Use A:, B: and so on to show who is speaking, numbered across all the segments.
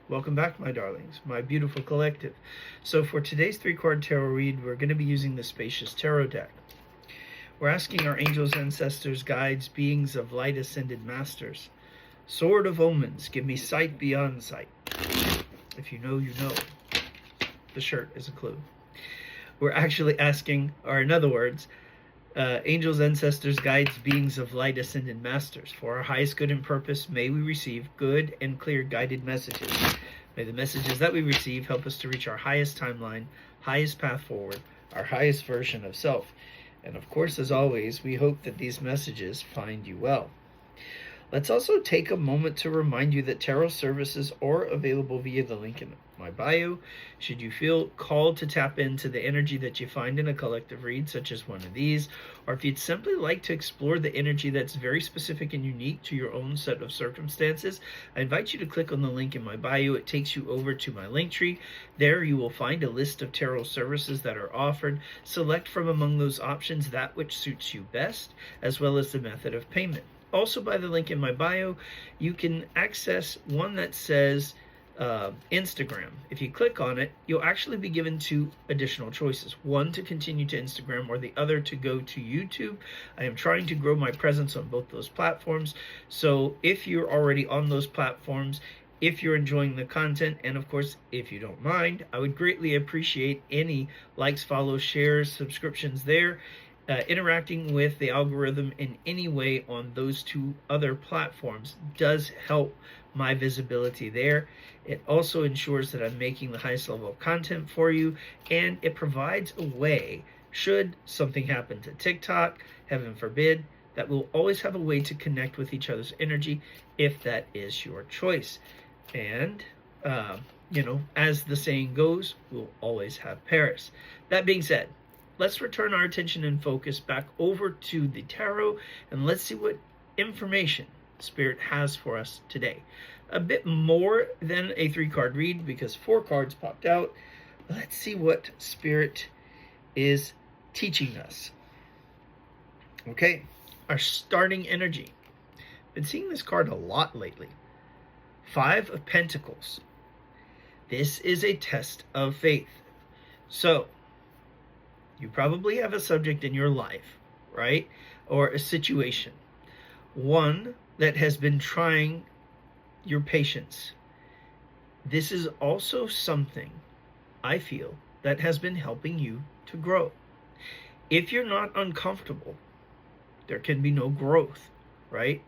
A: Welcome back, my darlings, my beautiful collective. So for today's three-card tarot read, we're going to be using the Spacious Tarot deck. We're asking our angels, ancestors, guides, beings of light, ascended masters, Sword of Omens, give me sight beyond sight. If you know, you know. The shirt is a clue. We're actually asking, or in other words, angels, ancestors, guides, beings of light, ascended masters, for our highest good and purpose, may we receive good and clear guided messages. May the messages that we receive help us to reach our highest timeline, highest path forward, our highest version of self. And of course, as always, we hope that these messages find you well. Let's also take a moment to remind you that tarot services are available via the link in my bio. Should you feel called to tap into the energy that you find in a collective read, such as one of these, or if you'd simply like to explore the energy that's very specific and unique to your own set of circumstances, I invite you to click on the link in my bio. It takes you over to my Linktree. There you will find a list of tarot services that are offered. Select from among those options that which suits you best, as well as the method of payment. Also, by the link in my bio, you can access one that says Instagram. If you click on it, you'll actually be given two additional choices. One to continue to Instagram, or the other to go to YouTube. I am trying to grow my presence on both those platforms. So if you're already on those platforms, if you're enjoying the content, and of course, if you don't mind, I would greatly appreciate any likes, follows, shares, subscriptions there. Interacting with the algorithm in any way on those two other platforms does help my visibility there. It also ensures that I'm making the highest level of content for you, and it provides a way, should something happen to TikTok, heaven forbid, that we'll always have a way to connect with each other's energy if that is your choice. And as the saying goes, we'll always have Paris. That being said, let's return our attention and focus back over to the tarot, and let's see what information Spirit has for us today. A bit more than a three-card read because 4 cards popped out. Let's see what Spirit is teaching us. Okay, our starting energy. Been seeing this card a lot lately. 5 of Pentacles. This is a test of faith. So, you probably have a subject in your life, right? Or a situation. One that has been trying your patience. This is also something, I feel, that has been helping you to grow. If you're not uncomfortable, there can be no growth, right?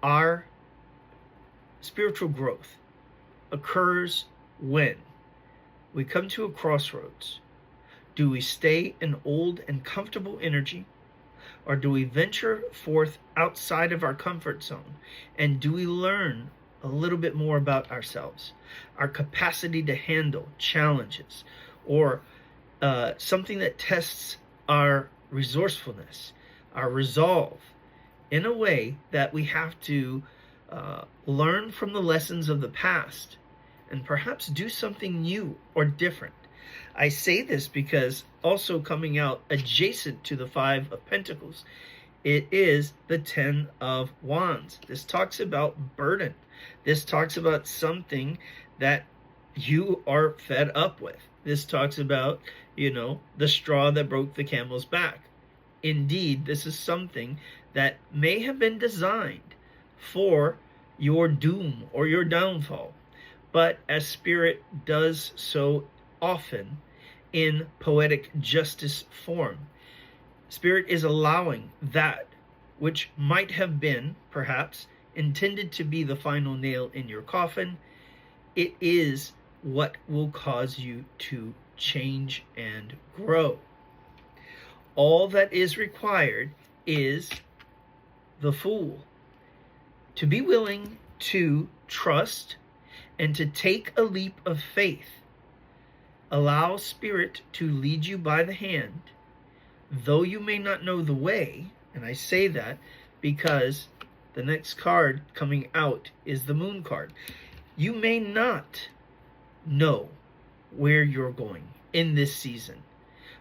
A: Our spiritual growth occurs when we come to a crossroads. Do we stay in old and comfortable energy, or do we venture forth outside of our comfort zone? And do we learn a little bit more about ourselves, our capacity to handle challenges, or something that tests our resourcefulness, our resolve, in a way that we have to learn from the lessons of the past and perhaps do something new or different. I say this because also coming out adjacent to the 5 of Pentacles, it is the 10 of Wands. This talks about burden. This talks about something that you are fed up with. This talks about, the straw that broke the camel's back. Indeed, this is something that may have been designed for your doom or your downfall. But as Spirit does so often in poetic justice form, Spirit is allowing that which might have been, perhaps, intended to be the final nail in your coffin. It is what will cause you to change and grow. All that is required is the Fool. To be willing to trust and to take a leap of faith. Allow Spirit to lead you by the hand, though you may not know the way. And I say that because the next card coming out is the Moon card. You may not know where you're going in this season,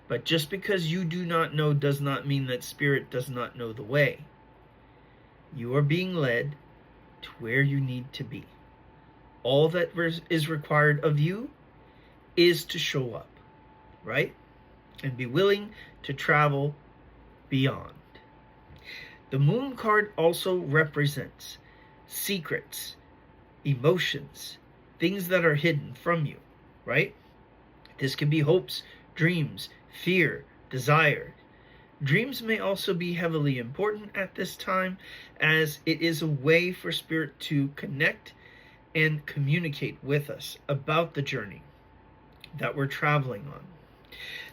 A: but just because you do not know does not mean that Spirit does not know the way. You are being led to where you need to be. All that is required of you is to show up, right? And be willing to travel beyond. The moon card also represents secrets, emotions, things that are hidden from you, right? This can be hopes, dreams, fear, desire. Dreams may also be heavily important at this time, as it is a way for Spirit to connect and communicate with us about the journey that we're traveling on.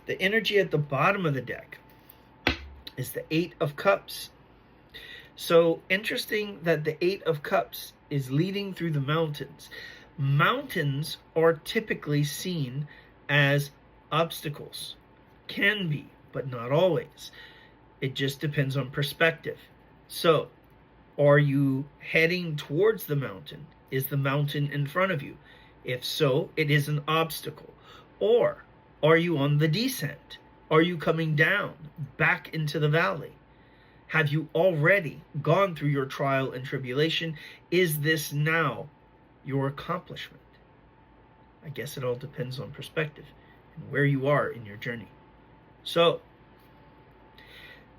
A: The energy at the bottom of the deck is the Eight of Cups. So interesting that the Eight of Cups is leading through the mountains. Mountains are typically seen as obstacles. Can be, but not always. It just depends on perspective. So, are you heading towards the mountain? Is the mountain in front of you? If so, it is an obstacle. Or are you on the descent? Are you coming down back into the valley? Have you already gone through your trial and tribulation? Is this now your accomplishment? I guess it all depends on perspective and where you are in your journey. So,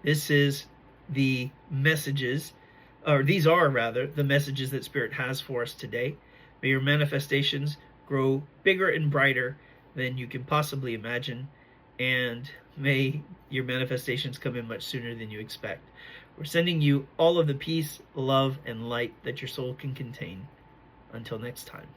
A: this is the messages, or these are rather the messages that Spirit has for us today. May your manifestations grow bigger and brighter than you can possibly imagine, and may your manifestations come in much sooner than you expect. We're sending you all of the peace, love, and light that your soul can contain. Until next time.